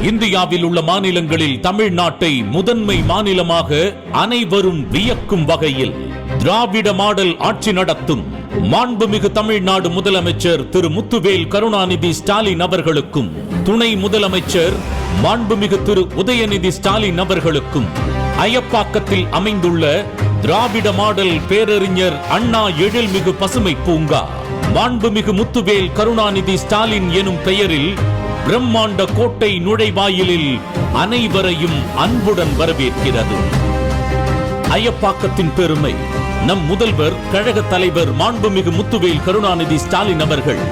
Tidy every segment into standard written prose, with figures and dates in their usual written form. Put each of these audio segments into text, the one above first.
இந்தியாவில் உள்ள மாநிலங்களில் தமிழ்நாட்டை முதன்மை மாநிலமாக அனைவரும் வியக்கும் வகையில் திராவிட மாடல் ஆட்சி நடத்தும் மாண்புமிகு தமிழ்நாடு முதலமைச்சர் திரு முத்துவேல் கருணாநிதி ஸ்டாலின் அவர்களுக்கும் துணை முதலமைச்சர் மாண்புமிகு திரு உதயநிதி ஸ்டாலின் அவர்களுக்கும் அயப்பாக்கத்தில் அமைந்துள்ள திராவிட மாடல் பேரறிஞர் அண்ணா எழில்மிகு பசுமை பூங்கா மாண்புமிகு முத்துவேல் கருணாநிதி ஸ்டாலின் எனும் பெயரில் பிரம்மாண்ட கோட்டை நுழைவாயிலில் அனைவரையும் அன்புடன் வரவேற்கிறது. அயப்பாக்கத்தின் பெருமை நம் முதல்வர் கழக தலைவர் மாண்புமிகு முத்துவேல் கருணாநிதி ஸ்டாலின் அவர்கள்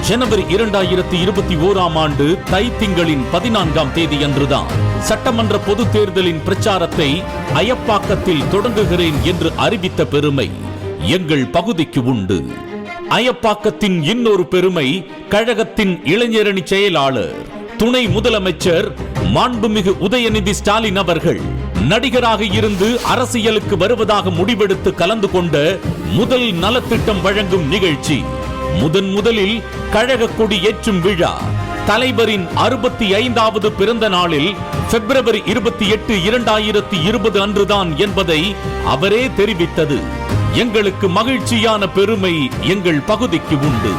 ஜனவரி 2021 ஆண்டு தை திங்களின் 14ஆம் தேதி அன்றுதான் சட்டமன்ற பொது தேர்தலின் பிரச்சாரத்தை அயப்பாக்கத்தில் தொடங்குகிறேன் என்று அறிவித்த பெருமை எங்கள் பகுதிக்கு உண்டு. அயப்பாக்கத்தின் இன்னொரு பெருமை கழகத்தின் இளைஞரணி செயலாளர் துணை முதலமைச்சர் மாண்புமிகு உதயநிதி ஸ்டாலின் அவர்கள் நடிகராக இருந்து அரசியலுக்கு வருவதாக முடிவெடுத்து கலந்து கொண்ட முதல் நலத்திட்டம் வழங்கும் நிகழ்ச்சி முதலில் கழக கொடி ஏற்றும் விழா தலைவரின் 65வது பிறந்த நாளில் பிப்ரவரி 28, 2020 அன்றுதான் என்பதை அவரே தெரிவித்தது எங்களுக்கு மகிழ்ச்சியான பெருமை எங்கள் பகுதிக்கு உண்டு.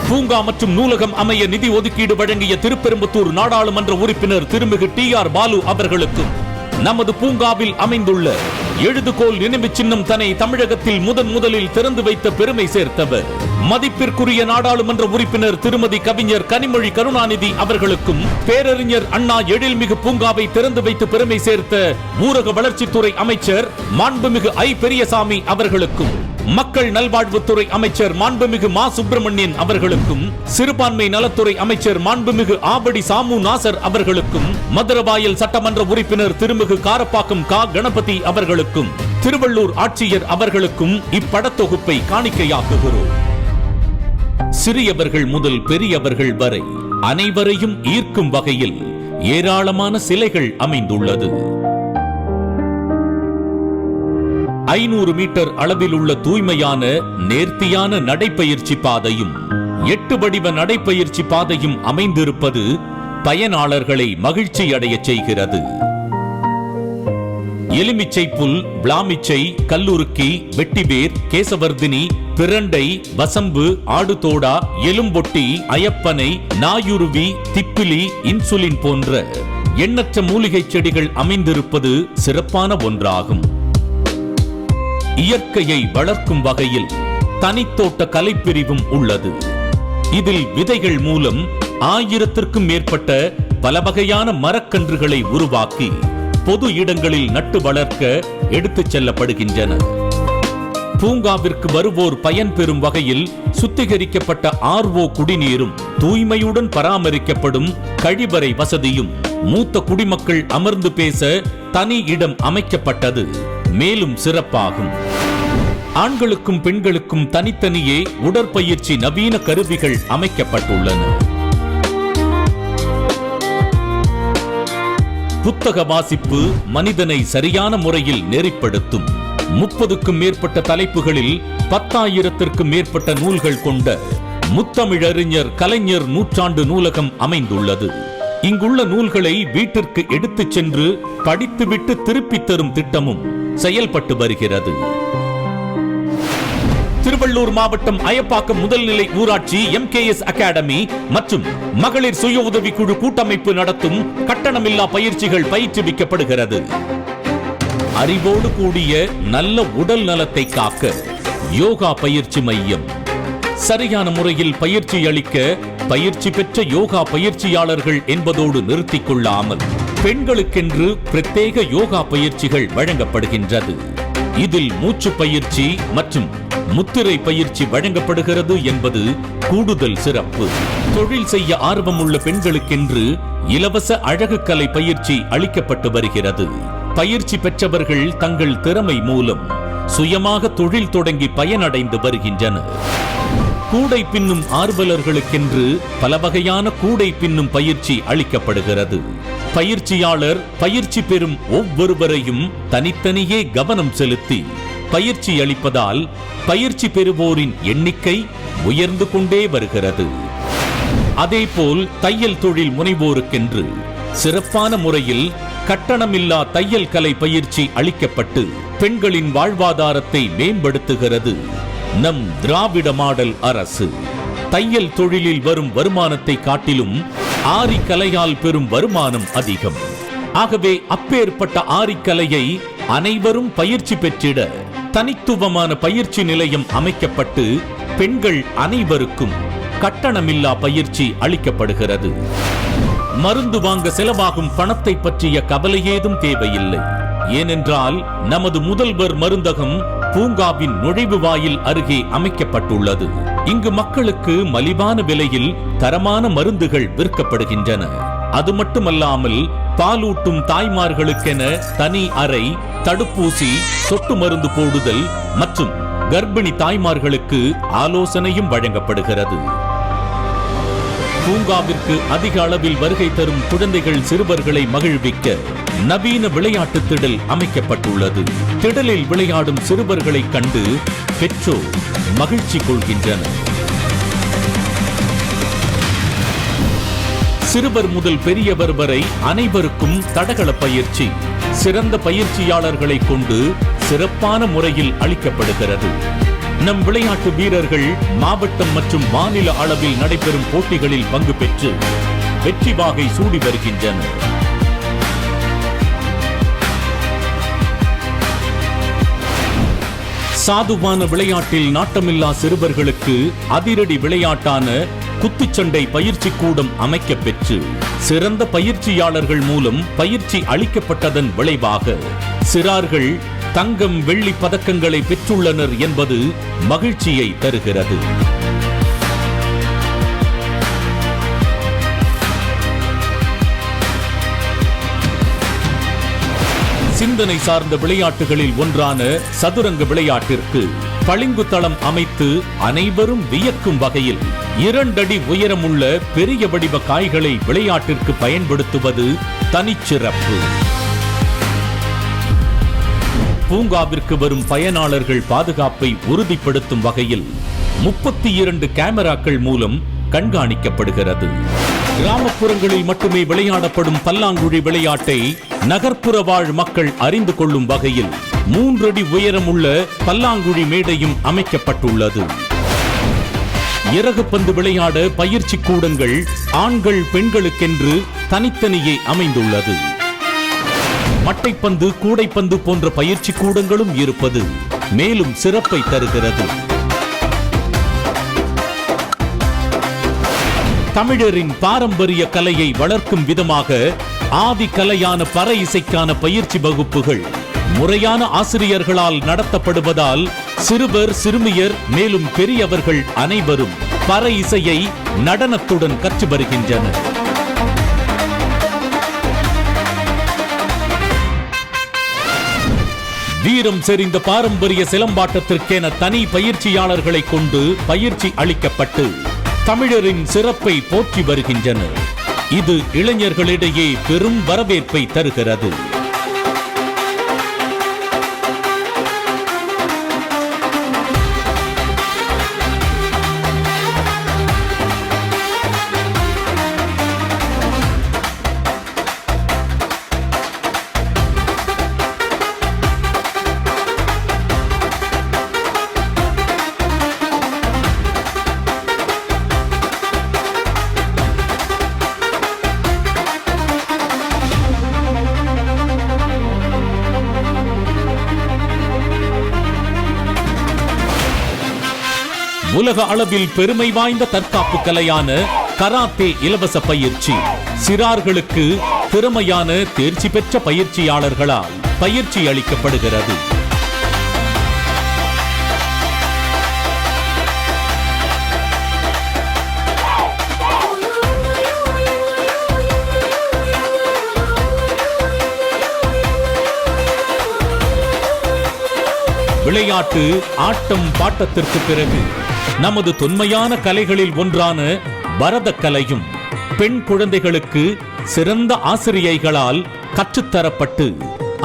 பூங்கா மற்றும் நூலகம் அமைய நிதி ஒதுக்கீடு வழங்கிய திருப்பெரும்புத்தூர் நாடாளுமன்ற உறுப்பினர் திருமிகு TR பாலு அவர்களுக்கும் நமது பூங்காவில் அமைந்துள்ள எழுதுகோல் நினைவு சின்னம் தன்னை தமிழகத்தில் முதலில் திறந்து வைத்த பெருமை சேர்த்தவர் மதிப்பிற்குரிய நாடாளுமன்ற உறுப்பினர் திருமதி கவிஞர் கனிமொழி கருணாநிதி அவர்களுக்கும் பேரறிஞர் அண்ணா எழில்மிகு பூங்காவை திறந்து வைத்து பெருமை சேர்த்த ஊரக வளர்ச்சித்துறை அமைச்சர் மாண்புமிகு ஐ பெரியசாமி அவர்களுக்கும் மக்கள் நல்வாழ்வுத்துறை அமைச்சர் மாண்புமிகு மா சுப்பிரமணியன் அவர்களுக்கும் சிறுபான்மை நலத்துறை அமைச்சர் மாண்புமிகு ஆபடி சாமு நாசர் அவர்களுக்கும் மதுரவாயல் சட்டமன்ற உறுப்பினர் திருமிகு காரப்பாக்கம் கா கணபதி அவர்களுக்கும் திருவள்ளூர் ஆட்சியர் அவர்களுக்கும் இப்படத்தொகுப்பை காணிக்கையாக்குகிறோம். சிறியவர்கள் முதல் பெரியவர்கள் வரை அனைவரையும் ஈர்க்கும் வகையில் ஏராளமான சிலைகள் அமைந்துள்ளது. 500 மீட்டர் அளவில் உள்ள தூய்மையான நேர்த்தியான நடைப்பயிற்சி பாதையும் 8 வடிவ நடைப்பயிற்சி பாதையும் அமைந்திருப்பது பயனாளர்களை மகிழ்ச்சி அடைய செய்கிறது. எலுமிச்சை புல், பிளாமிச்சை, கல்லுருக்கி, வெட்டிவேர், கேசவர்தினி, பிரண்டை, வசம்பு, ஆடுதோடா, எலும்பொட்டி, அயப்பனை, நாயுருவி, திப்பிலி, இன்சுலின் போன்ற எண்ணற்ற மூலிகை செடிகள் அமைந்திருப்பது சிறப்பான ஒன்றாகும். இயற்கையை வளர்க்கும் வகையில் தனித்தோட்ட கலைப்பிரிவும் உள்ளது. இதில் விதைகள் மூலம் 1000க்கும் மேற்பட்ட பல வகையான மரக்கன்றுகளை உருவாக்கி பொது இடங்களில் நட்டு வளர்க்க எடுத்துச் செல்லப்படுகின்றன. பூங்காவிற்கு வருவோர் பயன்பெறும் வகையில் சுத்திகரிக்கப்பட்ட RO குடிநீரும் தூய்மையுடன் பராமரிக்கப்படும் கழிவறை வசதியும் மூத்த குடிமக்கள் அமர்ந்து பேச தனி இடம் அமைக்கப்பட்டது மேலும் சிறப்பாகும். ஆண்களுக்கும் பெண்களுக்கும் தனித்தனியே உடற்பயிற்சி நவீன கருவிகள் அமைக்கப்பட்டுள்ளன. புத்தக வாசிப்பு மனிதனை சரியான முறையில் நெறிப்படுத்தும். 30க்கும் மேற்பட்ட தலைப்புகளில் 10,000க்கும் மேற்பட்ட நூல்கள் கொண்ட முத்தமிழறிஞர் கலைஞர் நூற்றாண்டு நூலகம் அமைந்துள்ளது. இங்குள்ள நூல்களை வீட்டிற்கு எடுத்துச் சென்று படித்துவிட்டு திருப்பித் தரும் திட்டமும் செயல்பட்டு வருகிறது. திருவள்ளூர் மாவட்டம் அயப்பாக்கம் முதல்நிலை ஊராட்சி MKS அகாடமி மற்றும் மகளிர் சுய உதவிக்குழு கூட்டமைப்பு நடத்தும் கட்டணமில்லா பயிற்சிகள் பயிற்றுவிக்கப்படுகிறது. அறிவோடு கூடிய நல்ல உடல் நலத்தை காக்க யோகா பயிற்சி மையம் சரியான முறையில் பயிற்சி அளிக்க பயிற்சி பெற்ற யோகா பயிற்சியாளர்கள் என்பதோடு நிறுத்திக் கொள்ளாமல் பெண்களுக்கென்று பிரத்யேக யோகா பயிற்சிகள் வழங்கப்படுகின்றது. இதில் மூச்சு பயிற்சி மற்றும் முத்திரை பயிற்சி வழங்கப்படுகிறது என்பது கூடுதல் சிறப்பு. தொழில் செய்ய ஆர்வமுள்ள பெண்களுக்கென்று இலவச அழகு கலை பயிற்சி அளிக்கப்பட்டு வருகிறது. பயிற்சி பெற்றவர்கள் தங்கள் திறமை மூலம் சுயமாக தொழில் தொடங்கி பயனடைந்து வருகின்றனர். கூடை பின்னும் ஆர்வலர்களுக்கென்று பல வகையான கூடை பின்னும் பயிற்சி அளிக்கப்படுகிறது. பயிற்சியாளர் பயிற்சி பெறும் ஒவ்வொருவரையும் தனித்தனியே கவனம் செலுத்தி பயிற்சி அளிப்பதால் பயிற்சி பெறுவோரின் எண்ணிக்கை உயர்ந்து கொண்டே வருகிறது. அதேபோல் தையல் தொழில் முனைவோருக்கென்று சிறப்பான முறையில் கட்டணமில்லா தையல் கலை பயிற்சி அளிக்கப்பட்டு பெண்களின் வாழ்வாதாரத்தை மேம்படுத்துகிறது நம் திராவிட மாடல் அரசு. தையல் தொழிலில் வரும் வருமானத்தை காட்டிலும் ஆரி கலையால் பெறும் வருமானம் அதிகம். ஆகவே அப்பேற்பட்ட ஆரி கலையை அனைவரும் பயிற்சி பெற்றிட தனித்துவமான பயிற்சி நிலையம் அமைக்கப்பட்டு பெண்கள் அனைவருக்கும் கட்டணமில்லா பயிற்சி அளிக்கப்படுகிறது. மருந்து வாங்க செலவாகும் பணத்தை பற்றிய கவலை ஏதும் தேவையில்லை. ஏனென்றால் நமது முதல்வர் மருந்தகம் பூங்காவின் நுழைவு வாயில் அருகே அமைக்கப்பட்டுள்ளது. இங்கு மக்களுக்கு மலிவான விலையில் தரமான மருந்துகள் விற்கப்படுகின்றன. அது மட்டுமல்லாமல் பாலூட்டும் தாய்மார்களுக்கென தனி அறை, தடுப்பூசி, சொட்டு மருந்து போடுதல் மற்றும் கர்ப்பிணி தாய்மார்களுக்கு ஆலோசனையும் வழங்கப்படுகிறது. பூங்காவிற்கு அதிக அளவில் வருகை தரும் குழந்தைகள் சிறுவர்களை மகிழ்விக்க நவீன விளையாட்டு திடல் அமைக்கப்பட்டுள்ளது. திடலில் விளையாடும் சிறுவர்களை கண்டு பெற்றோர் மகிழ்ச்சி கொள்கின்றனர். சிறுவர் முதல் பெரியவர் வரை அனைவருக்கும் தடகள பயிற்சி சிறந்த பயிற்சியாளர்களை கொண்டு சிறப்பான முறையில் அளிக்கப்படுகிறது. நம் விளையாட்டு வீரர்கள் மாவட்டம் மற்றும் மாநில அளவில் நடைபெறும் போட்டிகளில் பங்கு பெற்று வெற்றி வாகை சூடி வருகின்றனர். சாதுவான விளையாட்டில் நாட்டமில்லா சிறுவர்களுக்கு அதிரடி விளையாட்டான குத்துச்சண்டை பயிற்சி கூடம் அமைக்கப் பெற்று சிறந்த பயிற்சியாளர்கள் மூலம் பயிற்சி அளிக்கப்பட்டதன் விளைவாக சிறார்கள் தங்கம், வெள்ளி பதக்கங்களை பெற்றுள்ளனர் என்பது மகிழ்ச்சியை தருகிறது. சிந்தனை சார்ந்த விளையாட்டுகளில் ஒன்றான சதுரங்க விளையாட்டிற்கு பளிங்கு தளம் அமைத்து அனைவரும் வியக்கும் வகையில் 2 அடி உயரமுள்ள பெரிய வடிவ காய்களை விளையாட்டிற்கு பயன்படுத்துவது தனிச்சிறப்பு. பூங்காவிற்கு வரும் பயனாளர்கள் பாதுகாப்பை உறுதிப்படுத்தும் வகையில் 32 கேமராக்கள் மூலம் கண்காணிக்கப்படுகிறது. கிராமப்புறங்களில் மட்டுமே விளையாடப்படும் பல்லாங்குழி விளையாட்டை நகர்ப்புற வாழ் மக்கள் அறிந்து கொள்ளும் வகையில் 3 அடி உயரமுள்ள பல்லாங்குழி மேடையும் அமைக்கப்பட்டுள்ளது. இறகுப்பந்து விளையாட பயிற்சி கூடங்கள் ஆண்கள் பெண்களுக்கென்று தனித்தனியே அமைந்துள்ளது. மட்டைப்பந்து, கூடைப்பந்து போன்ற பயிற்சி கூடங்களும் இருப்பது மேலும் சிறப்பை தருகிறது. தமிழரின் பாரம்பரிய கலையை வளர்க்கும் விதமாக ஆதி கலையான பற இசைக்கான பயிற்சி வகுப்புகள் முறையான ஆசிரியர்களால் நடத்தப்படுவதால் சிறுவர், சிறுமியர் மேலும் பெரியவர்கள் அனைவரும் பற இசையை நடனத்துடன் கற்று வருகின்றனர். வீரம் செறிந்த பாரம்பரிய சிலம்பாட்டத்திற்கென தனி பயிற்சியாளர்களை கொண்டு பயிற்சி அளிக்கப்பட்டு தமிழரின் சிறப்பை போற்றி வருகின்றனர். இது இளைஞர்களிடையே பெரும் வரவேற்பை தருகிறது. உலக அளவில் பெருமை வாய்ந்த தற்காப்பு கலையான கராத்தே இலவச பயிற்சி சிறார்களுக்கு திறமையான தேர்ச்சி பெற்ற பயிற்சியாளர்களால் பயிற்சி அளிக்கப்படுகிறது. விளையாட்டு, ஆட்டம், பாட்டத்திற்கு பிறகு நமது தொன்மையான கலைகளில் ஒன்றான பரத கலையும் பெண் குழந்தைகளுக்கு சிறந்த ஆசிரியைகளால் கற்றுத்தரப்பட்டு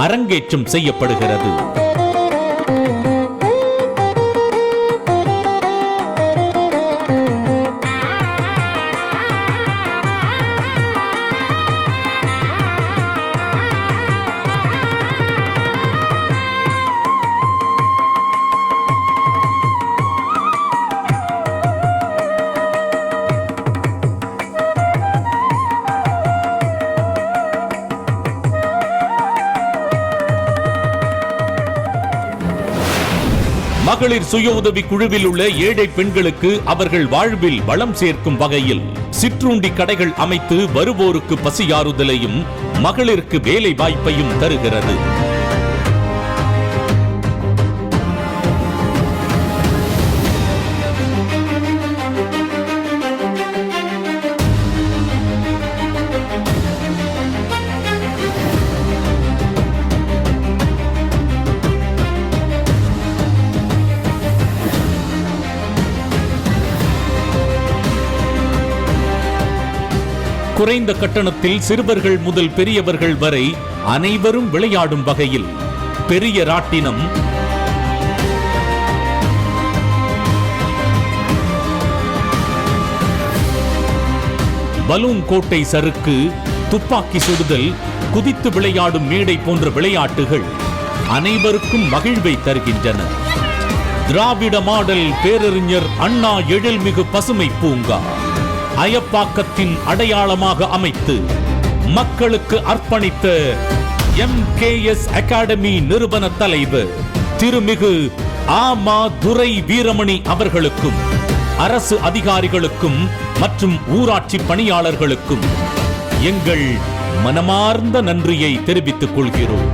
அரங்கேற்றம் செய்யப்படுகிறது. மகளிர் சுய உதவி குழுவில் உள்ள ஏழை பெண்களுக்கு அவர்கள் வாழ்வில் வளம் சேர்க்கும் வகையில் சிற்றுண்டி கடைகள் அமைத்து வருவோருக்கு பசியாறுதலையும் மகளிருக்கு வேலை வாய்ப்பையும் தருகிறது. குறைந்த கட்டணத்தில் சிறுவர்கள் முதல் பெரியவர்கள் வரை அனைவரும் விளையாடும் வகையில் பெரிய ராட்டினம், பலூன் கோட்டை சறுக்கு, துப்பாக்கி சுடுதல், குதித்து விளையாடும் மேடை போன்ற விளையாட்டுகள் அனைவருக்கும் மகிழ்வை தருகின்றன. திராவிட மாடல் பேரறிஞர் அண்ணா எழில்மிகு பசுமை பூங்கா அயப்பாக்கத்தின் அடையாளமாக அமைத்து மக்களுக்கு அர்ப்பணித்த MKS அகாடமி நிறுவன தலைவர் திருமிகு ஆமா துரை வீரமணி அவர்களுக்கும் அரசு அதிகாரிகளுக்கும் மற்றும் ஊராட்சி பணியாளர்களுக்கும் எங்கள் மனமார்ந்த நன்றியை தெரிவித்துக் கொள்கிறோம்.